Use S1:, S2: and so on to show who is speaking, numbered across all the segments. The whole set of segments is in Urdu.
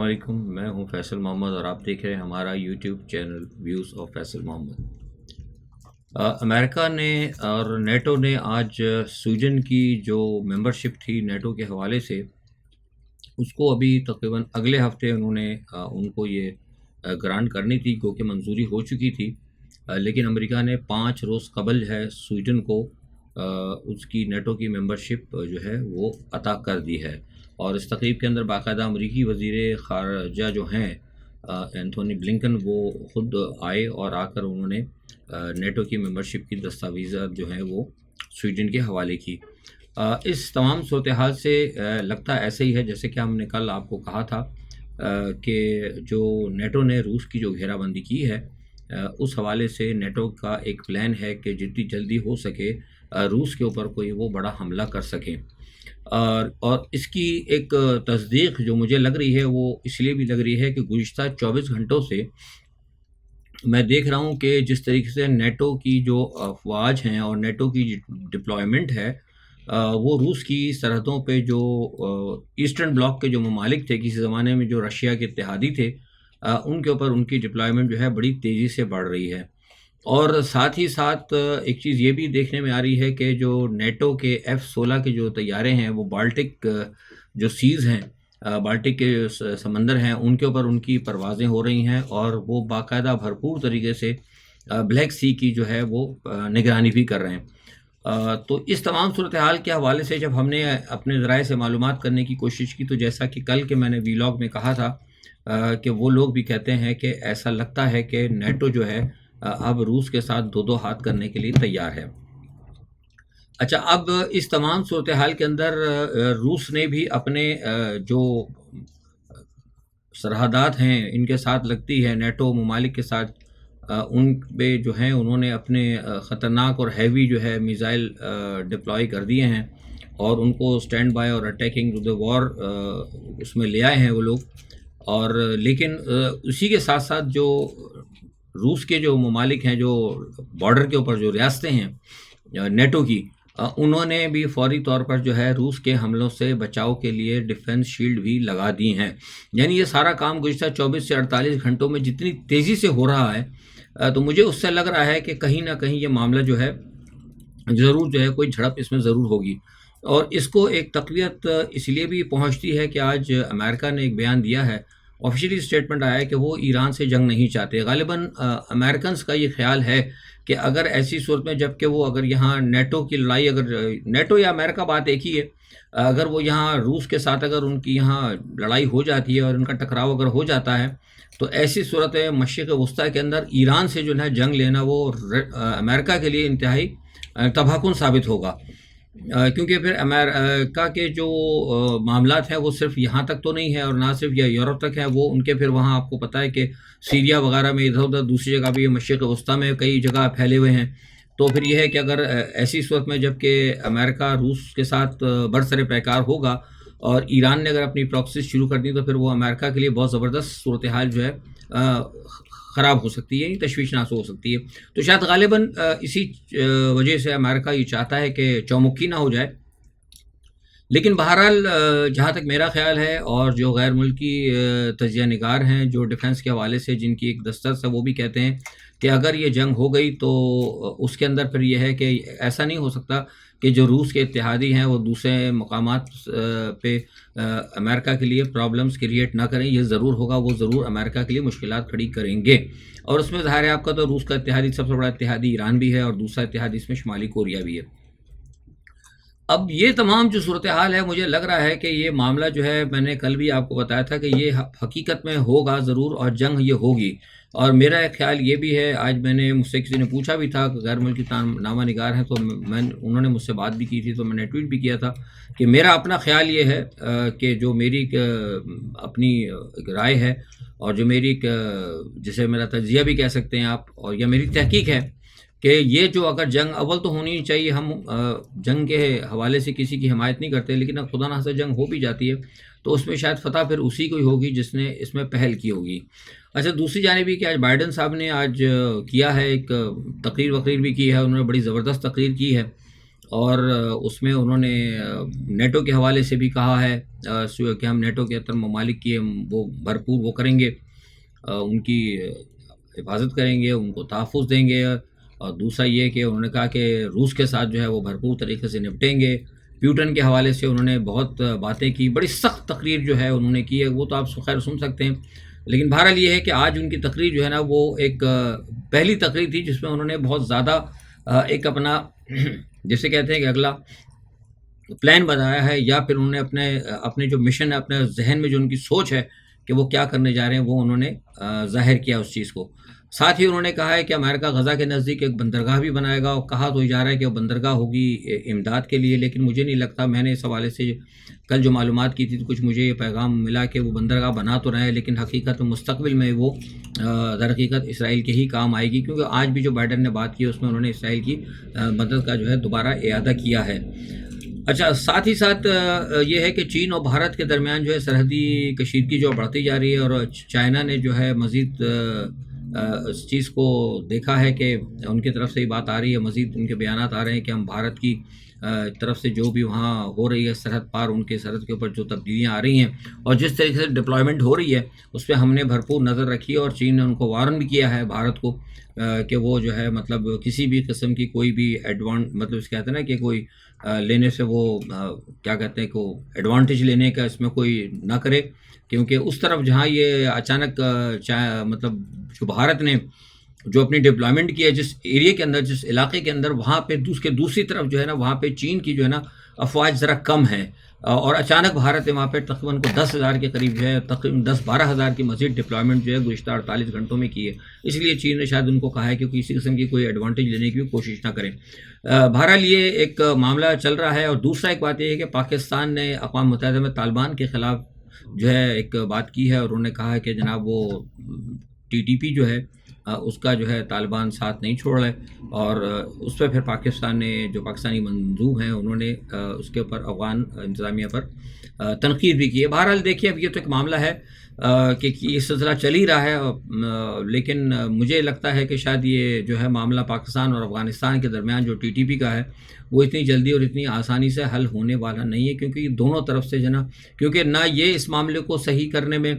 S1: علیکم، میں ہوں فیصل محمد اور آپ دیکھ رہے ہیں ہمارا YouTube channel views of Faisal Muhammad. امریکہ نے اور نیٹو نے آج سویڈن کی جو ممبرشپ تھی نیٹو کے حوالے سے، اس کو ابھی تقریباً اگلے ہفتے انہوں نے ان کو یہ گرانٹ کرنی تھی کیونکہ منظوری ہو چکی تھی، لیکن امریکہ نے 5 روز قبل جو ہے سویڈن کو اس کی نیٹو کی ممبرشپ جو ہے وہ عطا کر دی ہے۔ اور اس تقریب کے اندر باقاعدہ امریکی وزیر خارجہ جو ہیں اینتھونی بلنکن، وہ خود آئے اور آ کر انہوں نے نیٹو کی ممبرشپ کی دستاویزات جو ہیں وہ سویڈن کے حوالے کی۔ اس تمام صورتحال سے لگتا ایسے ہی ہے جیسے کہ ہم نے کل آپ کو کہا تھا کہ جو نیٹو نے روس کی جو گھیرہ بندی کی ہے، اس حوالے سے نیٹو کا ایک پلان ہے کہ جتنی جلدی ہو سکے روس کے اوپر کوئی وہ بڑا حملہ کر سکیں۔ اور اس کی ایک تصدیق جو مجھے لگ رہی ہے وہ اس لیے بھی لگ رہی ہے کہ گزشتہ 24 گھنٹوں سے میں دیکھ رہا ہوں کہ جس طریقے سے نیٹو کی جو افواج ہیں اور نیٹو کی ڈپلائمنٹ ہے، وہ روس کی سرحدوں پہ جو ایسٹرن بلاک کے جو ممالک تھے کسی زمانے میں جو رشیا کے اتحادی تھے، ان کے اوپر ان کی ڈپلائمنٹ جو ہے بڑی تیزی سے بڑھ رہی ہے۔ اور ساتھ ہی ساتھ ایک چیز یہ بھی دیکھنے میں آ رہی ہے کہ جو نیٹو کے F-16 کے جو طیارے ہیں وہ بالٹک جو سیز ہیں، بالٹک کے سمندر ہیں، ان کے اوپر ان کی پروازیں ہو رہی ہیں اور وہ باقاعدہ بھرپور طریقے سے بلیک سی کی جو ہے وہ نگرانی بھی کر رہے ہیں۔ تو اس تمام صورتحال کے حوالے سے جب ہم نے اپنے ذرائع سے معلومات کرنے کی کوشش کی، تو جیسا کہ کل کے میں نے ویلاگ میں کہا تھا کہ وہ لوگ بھی کہتے ہیں کہ ایسا لگتا ہے کہ نیٹو جو ہے اب روس کے ساتھ دو ہاتھ کرنے کے لیے تیار ہے۔ اچھا، اب اس تمام صورتحال کے اندر روس نے بھی اپنے جو سرحدات ہیں ان کے ساتھ لگتی ہے نیٹو ممالک کے ساتھ، ان پہ جو ہیں انہوں نے اپنے خطرناک اور ہیوی جو ہے میزائل ڈپلائی کر دیے ہیں اور ان کو سٹینڈ بائی اور اٹیکنگ ٹو دی وار اس میں لے آئے ہیں وہ لوگ۔ اور لیکن اسی کے ساتھ ساتھ جو روس کے جو ممالک ہیں، جو بارڈر کے اوپر جو ریاستیں ہیں نیٹو کی، انہوں نے بھی فوری طور پر جو ہے روس کے حملوں سے بچاؤ کے لیے ڈیفنس شیلڈ بھی لگا دی ہیں۔ یعنی یہ سارا کام گزشتہ 24 سے 48 گھنٹوں میں جتنی تیزی سے ہو رہا ہے، تو مجھے اس سے لگ رہا ہے کہ کہیں نہ کہیں یہ معاملہ جو ہے ضرور جو ہے کوئی جھڑپ اس میں ضرور ہوگی۔ اور اس کو ایک تقویت اس لیے بھی پہنچتی ہے کہ آج امریکہ نے ایک بیان دیا ہے، آفیشلی اسٹیٹمنٹ آیا ہے کہ وہ ایران سے جنگ نہیں چاہتے۔ غالباً امریکنز کا یہ خیال ہے کہ اگر ایسی صورت میں جب کہ وہ اگر یہاں نیٹو کی لڑائی، اگر نیٹو یا امریکہ بات ایک ہی ہے، اگر وہ یہاں روس کے ساتھ اگر ان کی یہاں لڑائی ہو جاتی ہے اور ان کا ٹکراؤ اگر ہو جاتا ہے، تو ایسی صورت مشرق وسطیٰ کے اندر ایران سے جو ہے جنگ لینا وہ امریکہ کے لیے انتہائی تباہ کن ثابت ہوگا، کیونکہ پھر امریکہ کے جو معاملات ہیں وہ صرف یہاں تک تو نہیں ہے اور نہ صرف یہ یورپ تک ہے، وہ ان کے پھر وہاں آپ کو پتہ ہے کہ سیریا وغیرہ میں ادھر ادھر دوسری جگہ بھی مشرق وسطیٰ میں کئی جگہ پھیلے ہوئے ہیں۔ تو پھر یہ ہے کہ اگر ایسی صورت میں جب کہ امریکہ روس کے ساتھ برسر پیکار ہوگا اور ایران نے اگر اپنی پراکسیز شروع کر دی، تو پھر وہ امریکہ کے لیے بہت زبردست صورتحال جو ہے خراب ہو سکتی ہے، تشویشناک ہو سکتی ہے۔ تو شاید غالباً اسی وجہ سے امریکہ یہ چاہتا ہے کہ چومکھی نہ ہو جائے۔ لیکن بہرحال جہاں تک میرا خیال ہے، اور جو غیر ملکی تجزیہ نگار ہیں جو ڈیفنس کے حوالے سے جن کی ایک دسترس ہے، وہ بھی کہتے ہیں کہ اگر یہ جنگ ہو گئی تو اس کے اندر پھر یہ ہے کہ ایسا نہیں ہو سکتا کہ جو روس کے اتحادی ہیں وہ دوسرے مقامات پہ امریکہ کے لیے پرابلمز کریٹ نہ کریں۔ یہ ضرور ہوگا، وہ ضرور امریکہ کے لیے مشکلات کھڑی کریں گے۔ اور اس میں ظاہر ہے آپ کا تو روس کا اتحادی سب سے بڑا اتحادی ایران بھی ہے اور دوسرا اتحادی اس میں شمالی کوریا بھی ہے۔ اب یہ تمام جو صورتحال ہے، مجھے لگ رہا ہے کہ یہ معاملہ جو ہے، میں نے کل بھی آپ کو بتایا تھا کہ یہ حقیقت میں ہوگا ضرور اور جنگ یہ ہوگی۔ اور میرا ایک خیال یہ بھی ہے، آج میں نے مجھ سے کسی نے پوچھا بھی تھا کہ غیر ملکی نامہ نگار ہیں، تو انہوں نے مجھ سے بات بھی کی تھی، تو میں نے ٹویٹ بھی کیا تھا کہ میرا اپنا خیال یہ ہے کہ جو میری اپنی ایک رائے ہے اور جو میری جسے میرا تجزیہ بھی کہہ سکتے ہیں آپ، اور یا میری تحقیق ہے کہ یہ جو اگر جنگ اول تو ہونی چاہیے، ہم جنگ کے حوالے سے کسی کی حمایت نہیں کرتے، لیکن اب خدا نخواستہ جنگ ہو بھی جاتی ہے تو اس میں شاید فتح پھر اسی کو ہی ہوگی جس نے اس میں پہل کی ہوگی۔ اچھا، دوسری جانب یہ کہ آج بائیڈن صاحب نے آج کیا ہے ایک تقریر بھی کی ہے، انہوں نے بڑی زبردست تقریر کی ہے، اور اس میں انہوں نے نیٹو کے حوالے سے بھی کہا ہے کہ ہم نیٹو کے تمام ممالک کی وہ بھرپور وہ کریں گے، ان کی حفاظت کریں گے، ان کو تحفظ دیں گے، اور دوسرا یہ کہ انہوں نے کہا کہ روس کے ساتھ جو ہے وہ بھرپور طریقے سے نپٹیں گے۔ پیوٹن کے حوالے سے انہوں نے بہت باتیں کی، بڑی سخت تقریر جو ہے انہوں نے کی ہے، وہ تو آپ خیر سن سکتے ہیں، لیکن بہرحال یہ ہے کہ آج ان کی تقریر جو ہے نا وہ ایک پہلی تقریر تھی جس میں انہوں نے بہت زیادہ ایک اپنا جسے کہتے ہیں کہ اگلا پلان بنایا ہے، یا پھر انہوں نے اپنے جو مشن ہے، اپنے ذہن میں جو ان کی سوچ ہے کہ وہ کیا کرنے جا رہے ہیں، وہ انہوں نے ظاہر کیا اس چیز کو۔ ساتھ ہی انہوں نے کہا ہے کہ امریکہ غزہ کے نزدیک ایک بندرگاہ بھی بنائے گا، اور کہا تو جا رہا ہے کہ وہ بندرگاہ ہوگی امداد کے لیے، لیکن مجھے نہیں لگتا، میں نے اس حوالے سے کل جو معلومات کی تھی تو کچھ مجھے یہ پیغام ملا کہ وہ بندرگاہ بنا تو رہے ہیں، لیکن حقیقت مستقبل میں وہ در حقیقت اسرائیل کے ہی کام آئے گی، کیونکہ آج بھی جو بائیڈن نے بات کی اس میں انہوں نے اسرائیل کی مدد کا جو ہے دوبارہ اعادہ کیا ہے۔ اچھا، ساتھ ہی ساتھ یہ ہے کہ چین اور بھارت کے درمیان جو ہے سرحدی کشیدگی جو بڑھتی جا رہی ہے، اور چائنا نے جو ہے مزید اس چیز کو دیکھا ہے کہ ان کی طرف سے یہ بات آ رہی ہے، مزید ان کے بیانات آ رہے ہیں کہ ہم بھارت کی طرف سے جو بھی وہاں ہو رہی ہے سرحد پار، ان کے سرحد کے اوپر جو تبدیلیاں آ رہی ہیں اور جس طریقے سے ڈپلائمنٹ ہو رہی ہے اس پہ ہم نے بھرپور نظر رکھی ہے، اور چین نے ان کو وارن بھی کیا ہے بھارت کو کہ وہ جو ہے مطلب کسی بھی قسم کی کوئی بھی مطلب اس کہتے ہیں نا کہ کوئی لینے سے وہ کیا کہتے ہیں کہ ایڈوانٹیج لینے کا اس میں کوئی نہ کرے، کیونکہ اس طرف جہاں یہ اچانک مطلب جو بھارت نے جو اپنی ڈپلائمنٹ کی ہے جس ایریا کے اندر، جس علاقے کے اندر، وہاں پہ دوسری طرف جو ہے نا وہاں پہ چین کی جو ہے نا افواج ذرا کم ہے، اور اچانک بھارت نے وہاں پہ تقریباً 10,000 کے قریب جو ہے تقریباً 10-12,000 کی مزید ڈپلائمنٹ جو ہے گزشتہ 48 گھنٹوں میں کی ہے، اس لیے چین نے شاید ان کو کہا ہے کہ کسی قسم کی کوئی ایڈوانٹیج لینے کی بھی کوشش نہ کریں۔ بہرحال یہ ایک معاملہ چل رہا ہے، اور دوسرا ایک بات یہ ہے کہ پاکستان نے اقوام متحدہ میں طالبان کے خلاف جو ہے ایک بات کی ہے، اور انہوں نے کہا ہے کہ جناب وہ TTP جو ہے اس کا جو ہے طالبان ساتھ نہیں چھوڑ رہے، اور اس پہ پھر پاکستان نے جو پاکستانی مندوب ہیں انہوں نے اس کے اوپر افغان انتظامیہ پر تنقید بھی کی ہے۔ بہرحال دیکھیے، اب یہ تو ایک معاملہ ہے کہ یہ سلسلہ چل ہی رہا ہے، لیکن مجھے لگتا ہے کہ شاید یہ جو ہے معاملہ پاکستان اور افغانستان کے درمیان جو TTP کا ہے وہ اتنی جلدی اور اتنی آسانی سے حل ہونے والا نہیں ہے، کیونکہ یہ دونوں طرف سے جو نا، کیونکہ نہ یہ اس معاملے کو صحیح کرنے میں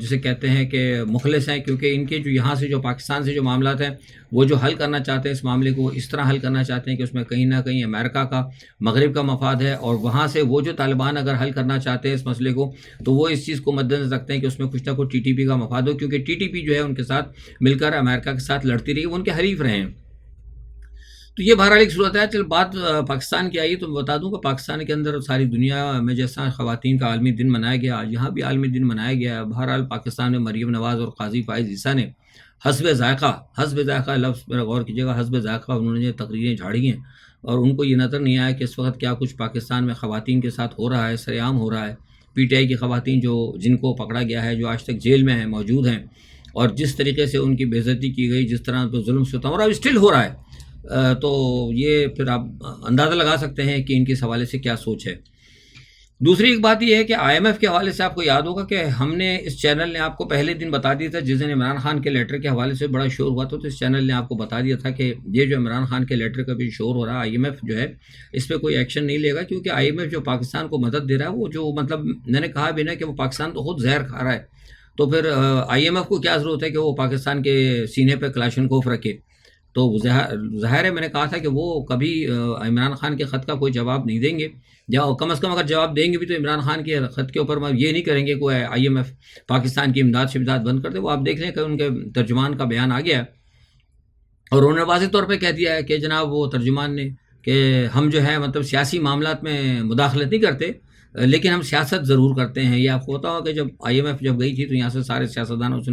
S1: جسے کہتے ہیں کہ مخلص ہیں، کیونکہ ان کے جو یہاں سے جو پاکستان سے جو معاملات ہیں وہ جو حل کرنا چاہتے ہیں اس معاملے کو اس طرح حل کرنا چاہتے ہیں کہ اس میں کہیں نہ کہیں امریکہ کا، مغرب کا مفاد ہے، اور وہاں سے وہ جو طالبان اگر حل کرنا چاہتے ہیں اس مسئلے کو تو وہ اس چیز کو مد نظر رکھتے ہیں کہ اس میں کچھ نہ کچھ TTP کا مفاد ہو، کیونکہ TTP جو ہے ان کے ساتھ مل کر امریکہ کے ساتھ لڑتی رہی، وہ ان کے حریف رہے ہیں۔ تو یہ بہرحال ایک صورت ہے۔ چل بات پاکستان کی آئی تو میں بتا دوں کہ پاکستان کے اندر ساری دنیا میں جیسا خواتین کا عالمی دن منایا گیا، آج یہاں بھی عالمی دن منایا گیا ہے۔ بہرحال پاکستان میں مریم نواز اور قاضی فائز عیسیٰ نے حسب ذائقہ لفظ پر غور کیجیے گا، حسب ذائقہ انہوں نے یہ تقریریں جھاڑی ہیں، اور ان کو یہ نظر نہیں آیا کہ اس وقت کیا کچھ پاکستان میں خواتین کے ساتھ ہو رہا ہے، سرعام ہو رہا ہے۔ PTI کی خواتین جن کو پکڑا گیا ہے، جو آج تک جیل میں ہیں، موجود ہیں، اور جس طریقے سے ان کی بے عزتی کی گئی، جس طرح تو ظلم ستم اور اب اسٹل ہو رہا ہے، تو یہ پھر آپ اندازہ لگا سکتے ہیں کہ ان کے حوالے سے کیا سوچ ہے۔ دوسری ایک بات یہ ہے کہ IMF کے حوالے سے آپ کو یاد ہوگا کہ ہم نے اس چینل نے آپ کو پہلے دن بتا دیا تھا، جس دن عمران خان کے لیٹر کے حوالے سے بڑا شور ہوا تھا، تو اس چینل نے آپ کو بتا دیا تھا کہ یہ جو عمران خان کے لیٹر کا بھی شور ہو رہا ہے، IMF جو ہے اس پہ کوئی ایکشن نہیں لے گا، کیونکہ IMF جو پاکستان کو مدد دے رہا ہے، وہ جو مطلب میں نے کہا بھی نا کہ وہ پاکستان تو خود زہر کھا رہا ہے، تو پھر IMF کو کیا ضرورت ہے کہ وہ پاکستان کے سینے پہ کلاشنکوف رکھے؟ تو ظاہر ہے، میں نے کہا تھا کہ وہ کبھی عمران خان کے خط کا کوئی جواب نہیں دیں گے، یا کم از کم اگر جواب دیں گے بھی تو عمران خان کے خط کے اوپر یہ نہیں کریں گے کہ IMF پاکستان کی امداد شمداد بند کر دے۔ وہ آپ دیکھ لیں کہ ان کے ترجمان کا بیان آ گیا ہے، اور انہوں نے واضح طور پہ کہہ دیا ہے کہ جناب وہ ترجمان نے کہ ہم جو ہے مطلب سیاسی معاملات میں مداخلت نہیں کرتے، لیکن ہم سیاست ضرور کرتے ہیں۔ یہ آپ کو پتا ہوگا کہ جب IMF جب گئی تھی تو یہاں سے سارے سیاستدانوں سے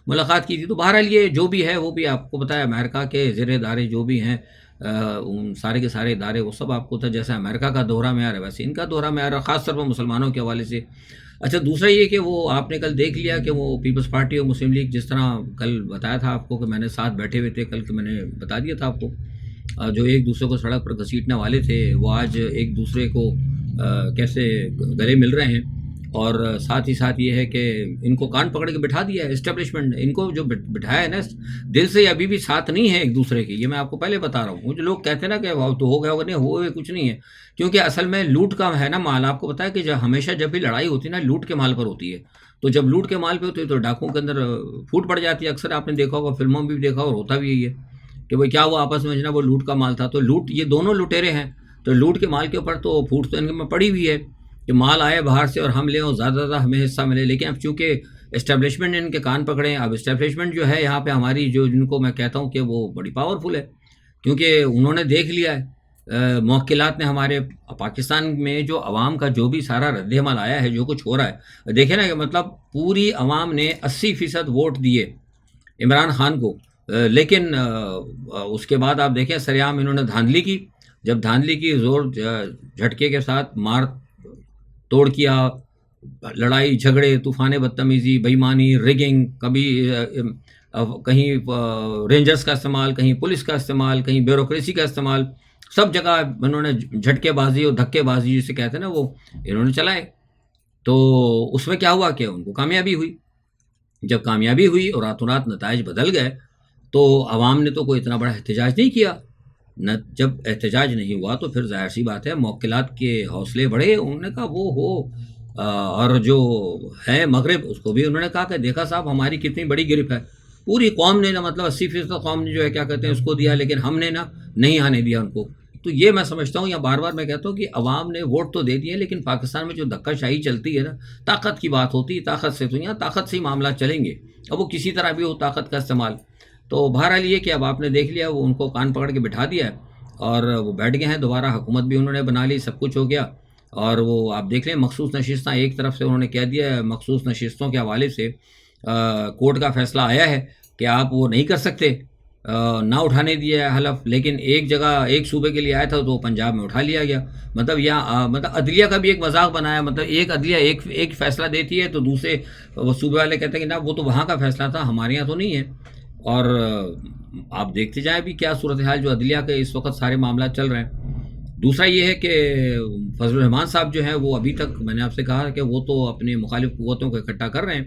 S1: ملاقات کی تھی، تو بہرحال یہ جو بھی ہے وہ بھی آپ کو بتایا، امریکہ کے زیر ادارے جو بھی ہیں سارے کے سارے ادارے وہ سب آپ کو تھا، جیسے امریکہ کا دورہ میں آ رہا ہے ویسے ان کا دورہ میں آ رہا ہے، خاص طور پر مسلمانوں کے حوالے سے۔ اچھا، دوسرا یہ کہ وہ آپ نے کل دیکھ لیا کہ وہ پیپلز پارٹی اور مسلم لیگ، جس طرح کل بتایا تھا آپ کو کہ میں نے ساتھ بیٹھے ہوئے تھے کل، کہ میں نے بتا دیا تھا آپ کو، جو ایک دوسرے کو سڑک پر گھسیٹنے والے تھے وہ آج ایک دوسرے کو کیسے گلے مل رہے ہیں، اور ساتھ ہی ساتھ یہ ہے کہ ان کو کان پکڑ کے بٹھا دیا ہے اسٹیبلشمنٹ نے، ان کو جو بٹھایا ہے نا دل سے ابھی بھی ساتھ نہیں ہے ایک دوسرے کے، یہ میں آپ کو پہلے بتا رہا ہوں۔ وہ جو لوگ کہتے ہیں نا کہ وہ تو ہو گیا ہوگا، نہیں ہوئے کچھ نہیں ہے، کیونکہ اصل میں لوٹ کا ہے نا مال، آپ کو پتا ہے کہ جب ہمیشہ جب بھی لڑائی ہوتی ہے نا لوٹ کے مال پر ہوتی ہے، تو جب لوٹ کے مال پہ ہوتی ہے تو ڈاکوؤں کے اندر پھوٹ پڑ جاتی ہے، اکثر آپ نے دیکھا ہوگا فلموں میں بھی دیکھا اور ہوتا بھی یہی ہے کہ بھائی کیا وہ آپس میں جناب وہ لوٹ کا مال تھا، تو لوٹ یہ دونوں لٹیرے ہیں، تو لوٹ کے مال کے اوپر تو پھوٹ تو ان میں پڑی ہوئی ہے کہ مال آئے باہر سے اور ہم لیں اور زیادہ زیادہ ہمیں حصہ ملے، لیکن اب چونکہ اسٹیبلشمنٹ نے ان کے کان پکڑے ہیں، اب اسٹیبلشمنٹ جو ہے یہاں پہ ہماری جو جن کو میں کہتا ہوں کہ وہ بڑی پاورفل ہے، کیونکہ انہوں نے دیکھ لیا ہے موکلات نے ہمارے پاکستان میں جو عوام کا جو بھی سارا رد عمل آیا ہے، جو کچھ ہو رہا ہے، دیکھیں نا کہ مطلب پوری عوام نے 80% ووٹ دیے عمران خان کو، لیکن اس کے بعد آپ دیکھیں سریعام انہوں نے دھاندلی کی، جب دھاندلی کی زور جھٹکے کے ساتھ مار توڑ کیا، لڑائی جھگڑے طوفان بدتمیزی بےایمانی ریگنگ، کبھی کہیں رینجرز کا استعمال، کہیں پولیس کا استعمال، کہیں بیوروکریسی کا استعمال، سب جگہ انہوں نے جھٹکے بازی اور دھکے بازی جسے کہتے ہیں نا وہ انہوں نے چلائے، تو اس میں کیا ہوا کہ ان کو کامیابی ہوئی، جب کامیابی ہوئی اور راتوں رات نتائج بدل گئے تو عوام نے تو کوئی اتنا بڑا احتجاج نہیں کیا، جب احتجاج نہیں ہوا تو پھر ظاہر سی بات ہے موکلات کے حوصلے بڑھے، انہوں نے کہا وہ ہو اور جو ہے مغرب اس کو بھی انہوں نے کہا کہ دیکھا صاحب ہماری کتنی بڑی گرفت ہے، پوری قوم نے نا مطلب 80% قوم نے جو ہے کیا کہتے ہیں اس کو دیا، لیکن ہم نے نا نہیں آنے دیا ان کو، تو یہ میں سمجھتا ہوں یا بار بار میں کہتا ہوں کہ عوام نے ووٹ تو دے دیے، لیکن پاکستان میں جو دھکا شاہی چلتی ہے نا طاقت کی بات ہوتی ہے، طاقت سے تو یہاں طاقت سے ہی معاملات چلیں گے، اب وہ کسی طرح بھی ہو طاقت کا استعمال، تو بہرحال یہ کہ اب آپ نے دیکھ لیا وہ ان کو کان پکڑ کے بٹھا دیا ہے اور وہ بیٹھ گئے ہیں، دوبارہ حکومت بھی انہوں نے بنا لی، سب کچھ ہو گیا، اور وہ آپ دیکھ لیں مخصوص نشستیں ایک طرف سے انہوں نے کہہ دیا ہے، مخصوص نشستوں کے حوالے سے کورٹ کا فیصلہ آیا ہے کہ آپ وہ نہیں کر سکتے، نہ اٹھانے دیا ہے حلف، لیکن ایک جگہ ایک صوبے کے لیے آیا تھا تو پنجاب میں اٹھا لیا گیا، مطلب یہاں مطلب عدلیہ کا بھی ایک مذاق بنایا، مطلب ایک عدلیہ ایک فیصلہ دیتی ہے تو دوسرے وہ صوبے والے کہتے ہیں کہ نا وہ تو وہاں کا فیصلہ تھا ہمارے یہاں تو نہیں ہے، اور آپ دیکھتے جائیں بھی کیا صورتحال جو عدلیہ کے اس وقت سارے معاملات چل رہے ہیں۔ دوسرا یہ ہے کہ فضل الرحمان صاحب جو ہیں وہ ابھی تک میں نے آپ سے کہا کہ وہ تو اپنے مخالف قوتوں کو اکٹھا کر رہے ہیں،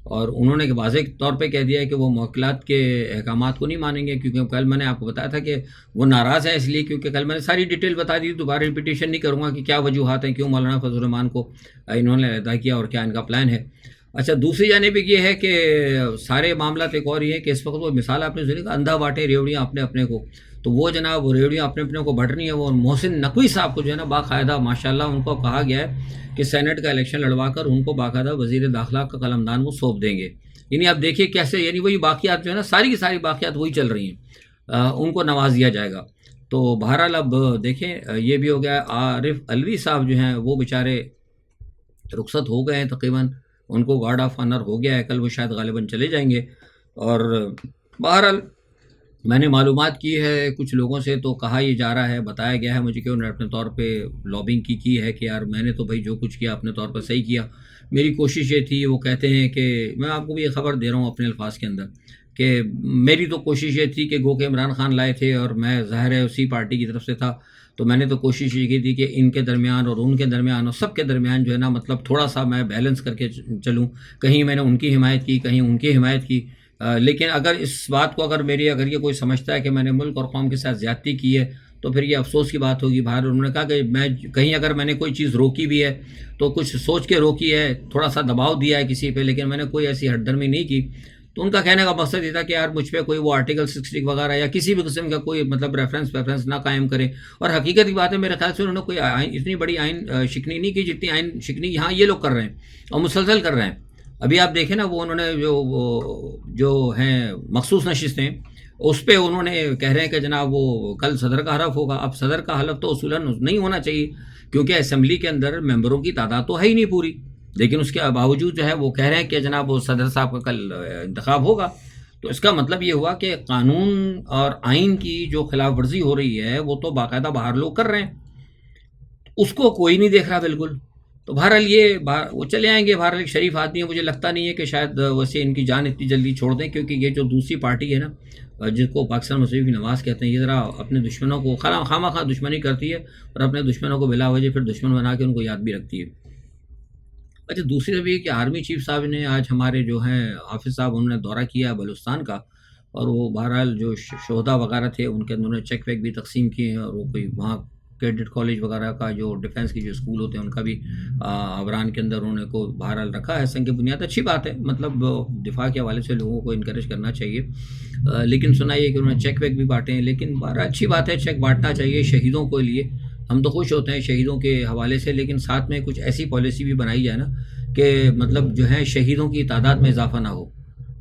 S1: اور انہوں نے واضح طور پہ کہہ دیا ہے کہ وہ موکلات کے احکامات کو نہیں مانیں گے، کیونکہ کل میں نے آپ کو بتایا تھا کہ وہ ناراض ہے اس لیے کیونکہ کل میں نے ساری ڈیٹیل بتا دی، دوبارہ ریپیٹیشن نہیں کروں گا کہ کیا وجوہات ہیں کیوں مولانا فضل الرحمان کو انہوں نے علیحدہ کیا اور کیا ان کا پلان ہے۔ اچھا دوسری جانب یہ ہے کہ سارے معاملات ایک اور یہ ہے کہ اس وقت وہ مثال آپ نے سنی کہ اندھا باٹے ریوڑیاں اپنے اپنے کو، تو وہ جناب وہ ریوڑیاں اپنے اپنے کو بٹ رہی ہیں، وہ محسن نقوی صاحب کو جو ہے نا باقاعدہ ماشاءاللہ ان کو کہا گیا ہے کہ سینٹ کا الیکشن لڑوا کر ان کو باقاعدہ وزیر داخلہ کا قلمدان وہ سونپ دیں گے، یعنی آپ دیکھیے کیسے، یعنی وہی باقیات جو ہے نا ساری کی ساری باقیات وہی چل رہی ہیں، ان کو نواز دیا جائے گا، تو بہرحال اب دیکھیں یہ بھی ہو گیا۔ عارف علوی صاحب جو ہیں وہ بیچارے رخصت ہو گئے ہیں تقریباً، ان کو گارڈ آف آنر ہو گیا ہے، کل وہ شاید غالباً چلے جائیں گے، اور بہرحال میں نے معلومات کی ہے کچھ لوگوں سے تو کہا یہ جا رہا ہے، بتایا گیا ہے مجھے کہ انہوں نے اپنے طور پہ لابنگ کی ہے کہ یار میں نے تو بھائی جو کچھ کیا اپنے طور پر صحیح کیا، میری کوشش یہ تھی، وہ کہتے ہیں کہ میں آپ کو بھی یہ خبر دے رہا ہوں اپنے الفاظ کے اندر کہ میری تو کوشش یہ تھی کہ گو کہ عمران خان لائے تھے اور میں ظاہر ہے اسی پارٹی کی طرف سے تھا، تو میں نے تو کوشش یہ کی تھی کہ ان کے درمیان اور ان کے درمیان اور سب کے درمیان جو ہے نا مطلب تھوڑا سا میں بیلنس کر کے چلوں، کہیں میں نے ان کی حمایت کی کہیں ان کی حمایت کی، لیکن اگر اس بات کو اگر یہ کوئی سمجھتا ہے کہ میں نے ملک اور قوم کے ساتھ زیادتی کی ہے تو پھر یہ افسوس کی بات ہوگی۔ باہر انہوں نے کہا کہ میں کہیں اگر میں نے کوئی چیز روکی بھی ہے تو کچھ سوچ کے روکی ہے، تھوڑا سا دباؤ دیا ہے کسی پہ، لیکن میں نے کوئی ایسی ہٹ درمی نہیں کی، تو ان کا کہنے کا مقصد یہ تھا کہ یار مجھ پہ کوئی وہ آرٹیکل 60 وغیرہ یا کسی بھی قسم کا کوئی مطلب ریفرنس نہ قائم کرے، اور حقیقت کی بات ہے میرے خیال سے انہوں نے کوئی اتنی بڑی آئین شکنی نہیں کی جتنی آئین شکنی یہاں یہ لوگ کر رہے ہیں اور مسلسل کر رہے ہیں۔ ابھی آپ دیکھیں نا وہ انہوں نے جو ہیں مخصوص نشستیں اس پہ انہوں نے کہہ رہے ہیں کہ جناب وہ کل صدر کا حلف ہوگا، اب صدر کا حلف تو اصولاً نہیں ہونا چاہیے کیونکہ اسمبلی کے اندر ممبروں کی تعداد تو ہے ہی نہیں پوری، لیکن اس کے باوجود جو ہے وہ کہہ رہے ہیں کہ جناب وہ صدر صاحب کا کل انتخاب ہوگا، تو اس کا مطلب یہ ہوا کہ قانون اور آئین کی جو خلاف ورزی ہو رہی ہے وہ تو باقاعدہ باہر لوگ کر رہے ہیں، اس کو کوئی نہیں دیکھ رہا بالکل، تو بہرحال یہ وہ چلے آئیں گے، بہرحال ایک شریف آدمی ہے، مجھے لگتا نہیں ہے کہ شاید ویسے ان کی جان اتنی جلدی چھوڑ دیں، کیونکہ یہ جو دوسری پارٹی ہے نا جس کو پاکستان مسلم کی نواز کہتے ہیں، یہ ذرا اپنے دشمنوں کو خواہ مخواہ دشمنی کرتی ہے اور اپنے دشمنوں کو بلا وجہ پھر دشمن بنا کے ان کو یاد بھی رکھتی ہے۔ اچھا دوسری طرف یہ کہ آرمی چیف صاحب نے آج ہمارے جو ہیں حافظ صاحب انہوں نے دورہ کیا بلوچستان کا، اور وہ بہرحال جو شہدا وغیرہ تھے ان کے اندر انہوں نے چیک ویک بھی تقسیم کیے ہیں، اور وہ کوئی وہاں کیڈٹ کالج وغیرہ کا جو ڈیفینس کی جو اسکول ہوتے ہیں ان کا بھی عوران کے اندر انہوں نے کو بہرحال رکھا ہے سنگ بنیاد. اچھی بات ہے، مطلب دفاع کے حوالے سے لوگوں کو انکریج کرنا چاہیے. لیکن سنا یہ کہ انہوں نے چیک ویک بھی بانٹے ہیں، لیکن بہرحال اچھی بات ہے، چیک بانٹنا چاہیے شہیدوں کے لیے. ہم تو خوش ہوتے ہیں شہیدوں کے حوالے سے، لیکن ساتھ میں کچھ ایسی پالیسی بھی بنائی جائے نا کہ مطلب جو ہے شہیدوں کی تعداد میں اضافہ نہ ہو.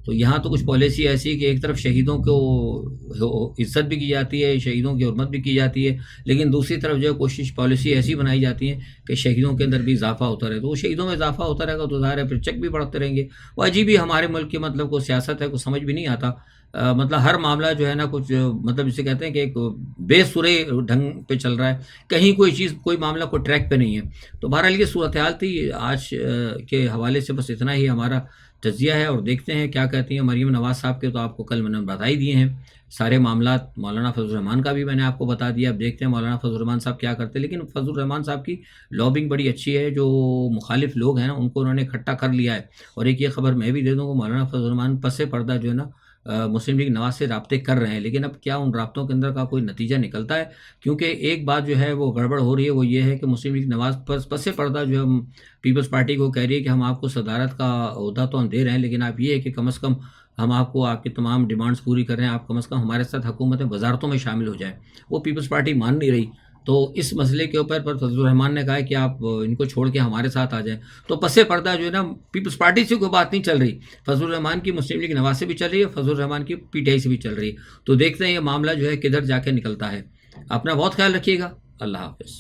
S1: تو یہاں تو کچھ پالیسی ایسی کہ ایک طرف شہیدوں کو عزت بھی کی جاتی ہے، شہیدوں کی حرمت بھی کی جاتی ہے، لیکن دوسری طرف جو ہے کوشش پالیسی ایسی بنائی جاتی ہے کہ شہیدوں کے اندر بھی اضافہ ہوتا رہے. تو وہ شہیدوں میں اضافہ ہوتا رہے گا تو ظاہر ہے پھر چیک بھی بڑھتے رہیں گے. وہ عجیب ہی ہمارے ملک کی مطلب کو سیاست ہے، کو سمجھ بھی نہیں آتا. مطلب ہر معاملہ جو ہے نا کچھ مطلب جسے کہتے ہیں کہ ایک بے سرے ڈھنگ پہ چل رہا ہے، کہیں کوئی چیز کوئی معاملہ کوئی ٹریک پہ نہیں ہے. تو بہرحال یہ صورتحال تھی آج کے حوالے سے. بس اتنا ہی ہمارا تجزیہ ہے، اور دیکھتے ہیں کیا کہتی ہیں مریم نواز صاحب کے. تو آپ کو کل میں نے بتا ہی دیے ہیں سارے معاملات. مولانا فضل الرحمان کا بھی میں نے آپ کو بتا دیا. اب دیکھتے ہیں مولانا فضل الرحمان صاحب کیا کرتے ہیں. لیکن فضل الرحمان صاحب کی لابنگ بڑی اچھی ہے، جو مخالف لوگ ہیں نا ان کو انہوں نے اکٹھا کر لیا ہے. اور ایک یہ خبر میں بھی دے دوں کہ مولانا فضل الرحمان پس پردہ جو ہے نا مسلم لیگ نواز سے رابطے کر رہے ہیں. لیکن اب کیا ان رابطوں کے اندر کا کوئی نتیجہ نکلتا ہے؟ کیونکہ ایک بات جو ہے وہ گڑبڑ ہو رہی ہے، وہ یہ ہے کہ مسلم لیگ نواز پس پردہ جو ہے پیپلز پارٹی کو کہہ رہی ہے کہ ہم آپ کو صدارت کا عہدہ تو ہم دے رہے ہیں، لیکن آپ یہ ہے کہ کم از کم ہم آپ کو آپ کی تمام ڈیمانڈز پوری کر رہے ہیں، آپ کم از کم ہمارے ساتھ حکومت وزارتوں میں شامل ہو جائیں. وہ پیپلز پارٹی مان نہیں رہی. تو اس مسئلے کے اوپر پر فضل الرحمان نے کہا ہے کہ آپ ان کو چھوڑ کے ہمارے ساتھ آ جائیں. تو پس پردہ جو ہے نا پیپلز پارٹی سے کوئی بات نہیں چل رہی، فضل الرحمان کی مسلم لیگ نواز سے بھی چل رہی ہے، فضل الرحمان کی پی ٹی آئی سے بھی چل رہی ہے. تو دیکھتے ہیں یہ معاملہ جو ہے کدھر جا کے نکلتا ہے. اپنا بہت خیال رکھیے گا. اللہ حافظ.